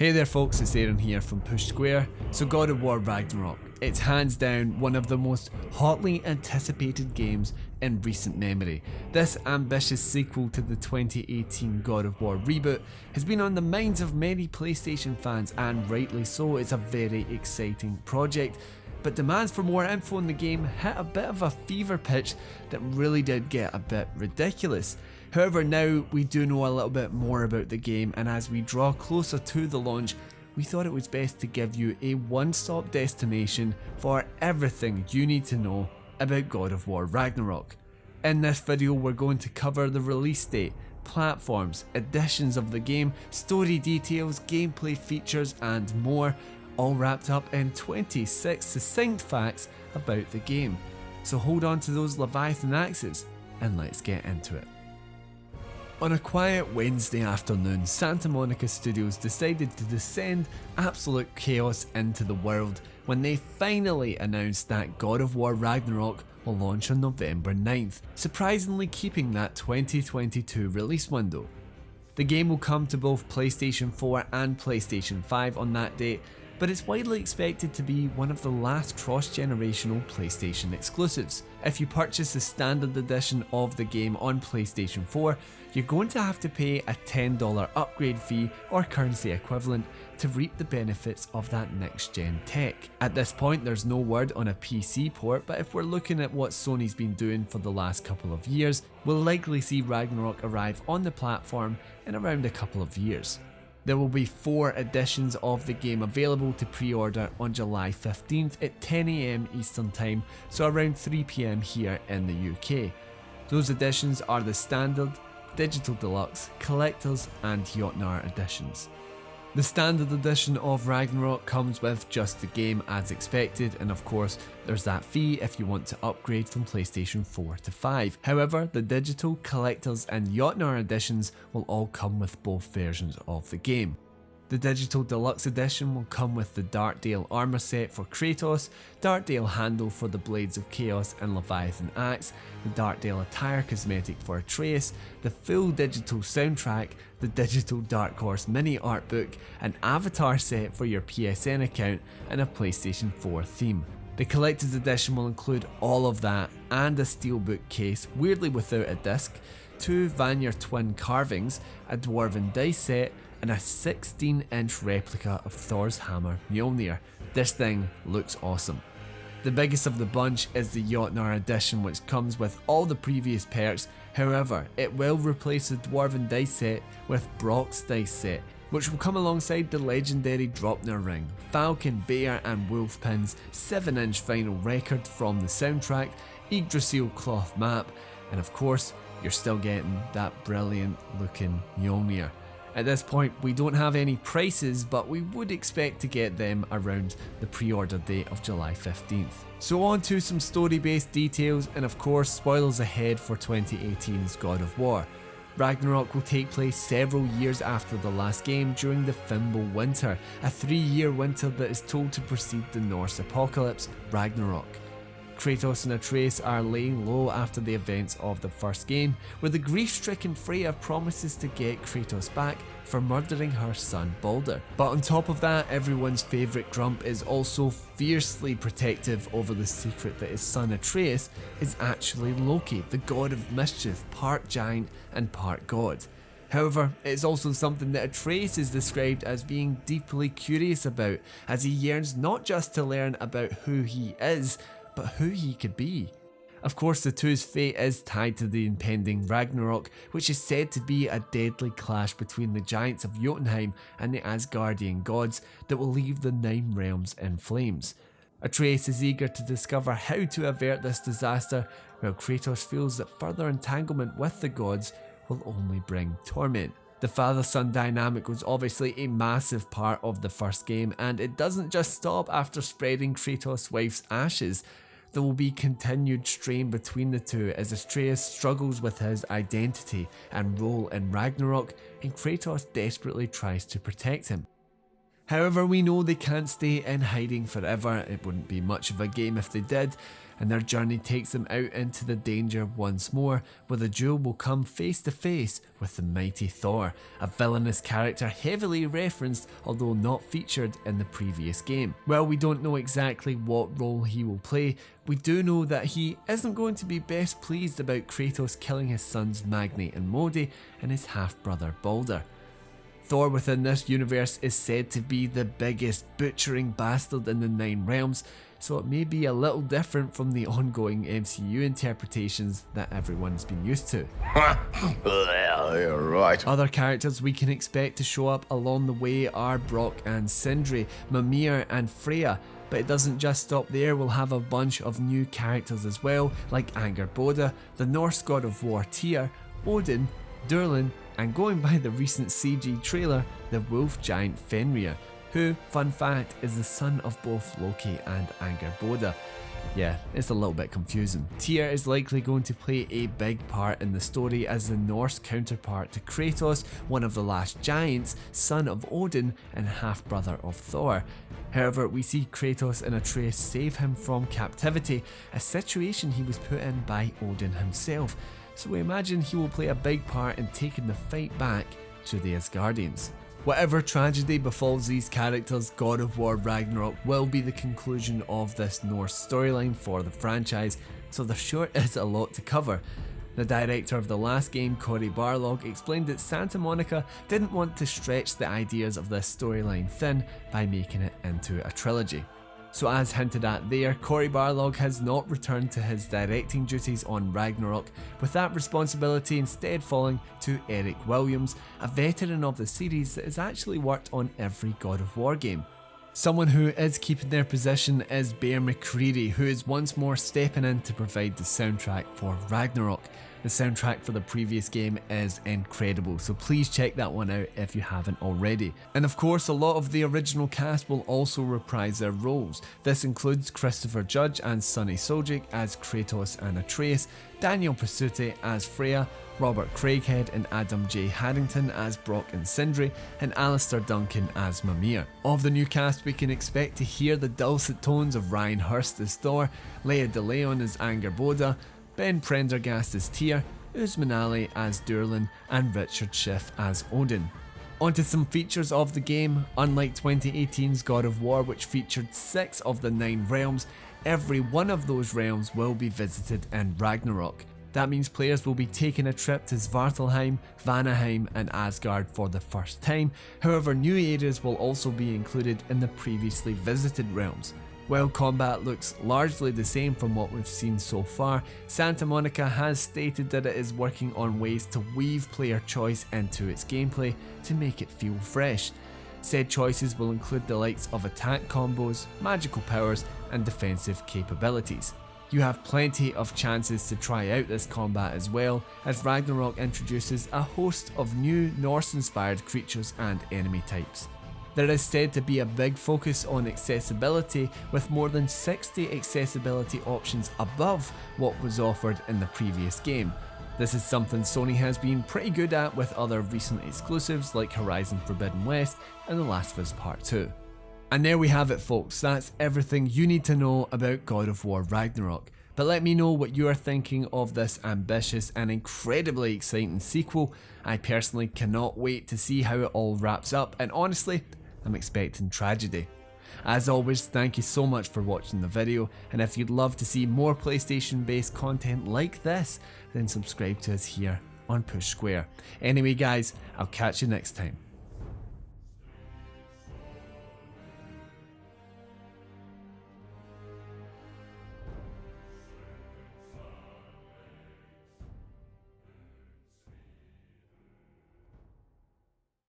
Hey there folks, it's Aaron here from Push Square. So God of War Ragnarok, it's hands down one of the most hotly anticipated games in recent memory. This ambitious sequel to the 2018 God of War reboot has been on the minds of many PlayStation fans, and rightly so. It's a very exciting project, but demands for more info in the game hit a bit of a fever pitch that really did get a bit ridiculous. However, now we do know a little bit more about the game, and as we draw closer to the launch, we thought it was best to give you a one-stop destination for everything you need to know about God of War Ragnarok. In this video, we're going to cover the release date, platforms, editions of the game, story details, gameplay features, and more, all wrapped up in 26 succinct facts about the game. So hold on to those Leviathan axes and let's get into it. On a quiet Wednesday afternoon, Santa Monica Studios decided to descend absolute chaos into the world when they finally announced that God of War Ragnarok will launch on November 9th, surprisingly keeping that 2022 release window. The game will come to both PlayStation 4 and PlayStation 5 on that date, but it's widely expected to be one of the last cross-generational PlayStation exclusives. If you purchase the standard edition of the game on PlayStation 4, you're going to have to pay a $10 upgrade fee or currency equivalent to reap the benefits of that next-gen tech. At this point, there's no word on a PC port, but if we're looking at what Sony's been doing for the last couple of years, we'll likely see Ragnarok arrive on the platform in around a couple of years. There will be 4 editions of the game available to pre-order on July 15th at 10 AM Eastern Time, so around 3 PM here in the UK. Those editions are the Standard, Digital Deluxe, Collectors and Jotnar editions. The Standard edition of Ragnarok comes with just the game as expected, and of course there's that fee if you want to upgrade from PlayStation 4 to 5. However, the Digital, Collectors and Jotnar editions will all come with both versions of the game. The Digital Deluxe edition will come with the Darkdale armor set for Kratos, Darkdale handle for the Blades of Chaos and Leviathan axe, the Darkdale attire cosmetic for Atreus, the full digital soundtrack, the Digital Dark Horse mini art book, an avatar set for your PSN account, and a PlayStation 4 theme. The Collector's Edition will include all of that and a steelbook case, weirdly without a disc, 2 Vanir twin carvings, a dwarven dice set, and a 16-inch replica of Thor's hammer Mjolnir. This thing looks awesome. The biggest of the bunch is the Jotnar edition, which comes with all the previous perks. However, it will replace the dwarven dice set with Brock's dice set, which will come alongside the legendary Dropner ring, Falcon, Bear and Wolf pins, 7-inch vinyl record from the soundtrack, Yggdrasil cloth map, and of course, you're still getting that brilliant looking Mjolnir. At this point, we don't have any prices, but we would expect to get them around the pre-order date of July 15th. So on to some story-based details, and of course, spoilers ahead for 2018's God of War. Ragnarok will take place several years after the last game during the Fimbul Winter, a 3-year winter that is told to precede the Norse apocalypse, Ragnarok. Kratos and Atreus are laying low after the events of the first game, where the grief-stricken Freya promises to get Kratos back for murdering her son Balder. But on top of that, everyone's favourite grump is also fiercely protective over the secret that his son Atreus is actually Loki, the god of mischief, part giant and part god. However, it's also something that Atreus is described as being deeply curious about, as he yearns not just to learn about who he is, but who he could be. Of course, the two's fate is tied to the impending Ragnarok, which is said to be a deadly clash between the giants of Jotunheim and the Asgardian gods that will leave the 9 realms in flames. Atreus is eager to discover how to avert this disaster, while Kratos feels that further entanglement with the gods will only bring torment. The father-son dynamic was obviously a massive part of the first game, and it doesn't just stop after spreading Kratos' wife's ashes. There will be continued strain between the two as Atreus struggles with his identity and role in Ragnarok, and Kratos desperately tries to protect him. However, we know they can't stay in hiding forever. It wouldn't be much of a game if they did, and their journey takes them out into the danger once more, where the duo will come face to face with the mighty Thor, a villainous character heavily referenced although not featured in the previous game. While we don't know exactly what role he will play, we do know that he isn't going to be best pleased about Kratos killing his sons Magni and Modi and his half-brother Balder. Thor within this universe is said to be the biggest butchering bastard in the 9 realms, so it may be a little different from the ongoing MCU interpretations that everyone's been used to. You're right. Other characters we can expect to show up along the way are Brock and Sindri, Mimir and Freya, but it doesn't just stop there. We'll have a bunch of new characters as well, like Angerboda, the Norse god of war Tyr, Odin, Durlin, and going by the recent CG trailer, the wolf giant Fenrir, who, fun fact, is the son of both Loki and Angerboda. Yeah, it's a little bit confusing. Tyr is likely going to play a big part in the story as the Norse counterpart to Kratos, one of the last giants, son of Odin and half-brother of Thor. However, we see Kratos and Atreus save him from captivity, a situation he was put in by Odin himself, so we imagine he will play a big part in taking the fight back to the Asgardians. Whatever tragedy befalls these characters, God of War Ragnarok will be the conclusion of this Norse storyline for the franchise, so there sure is a lot to cover. The director of the last game, Cory Barlog, explained that Santa Monica didn't want to stretch the ideas of this storyline thin by making it into a trilogy. So as hinted at there, Cory Barlog has not returned to his directing duties on Ragnarok, with that responsibility instead falling to Eric Williams, a veteran of the series that has actually worked on every God of War game. Someone who is keeping their position is Bear McCreary, who is once more stepping in to provide the soundtrack for Ragnarok. The soundtrack for the previous game is incredible, so please check that one out if you haven't already. And of course, a lot of the original cast will also reprise their roles. This includes Christopher Judge and Sonny Suljic as Kratos and Atreus, Daniel Pasuti as Freya, Robert Craighead and Adam J. Harrington as Brock and Sindri, and Alistair Duncan as Mimir. Of the new cast, we can expect to hear the dulcet tones of Ryan Hurst as Thor, Lea DeLeon as Angerboda, Ben Prendergast as Tyr, Usman Ali as Durlin, and Richard Schiff as Odin. Onto some features of the game. Unlike 2018's God of War, which featured 6 of the 9 realms, every one of those realms will be visited in Ragnarok. That means players will be taking a trip to Svartalheim, Vanaheim and Asgard for the first time. However, new areas will also be included in the previously visited realms. While combat looks largely the same from what we've seen so far, Santa Monica has stated that it is working on ways to weave player choice into its gameplay to make it feel fresh. Said choices will include the likes of attack combos, magical powers and defensive capabilities. You have plenty of chances to try out this combat as well, as Ragnarok introduces a host of new Norse-inspired creatures and enemy types. There is said to be a big focus on accessibility, with more than 60 accessibility options above what was offered in the previous game. This is something Sony has been pretty good at with other recent exclusives like Horizon Forbidden West and The Last of Us Part 2. And there we have it folks, that's everything you need to know about God of War Ragnarok. But let me know what you are thinking of this ambitious and incredibly exciting sequel. I personally cannot wait to see how it all wraps up, and honestly, I'm expecting tragedy. As always, thank you so much for watching the video, and if you'd love to see more PlayStation based content like this, then subscribe to us here on Push Square. Anyway guys, I'll catch you next time.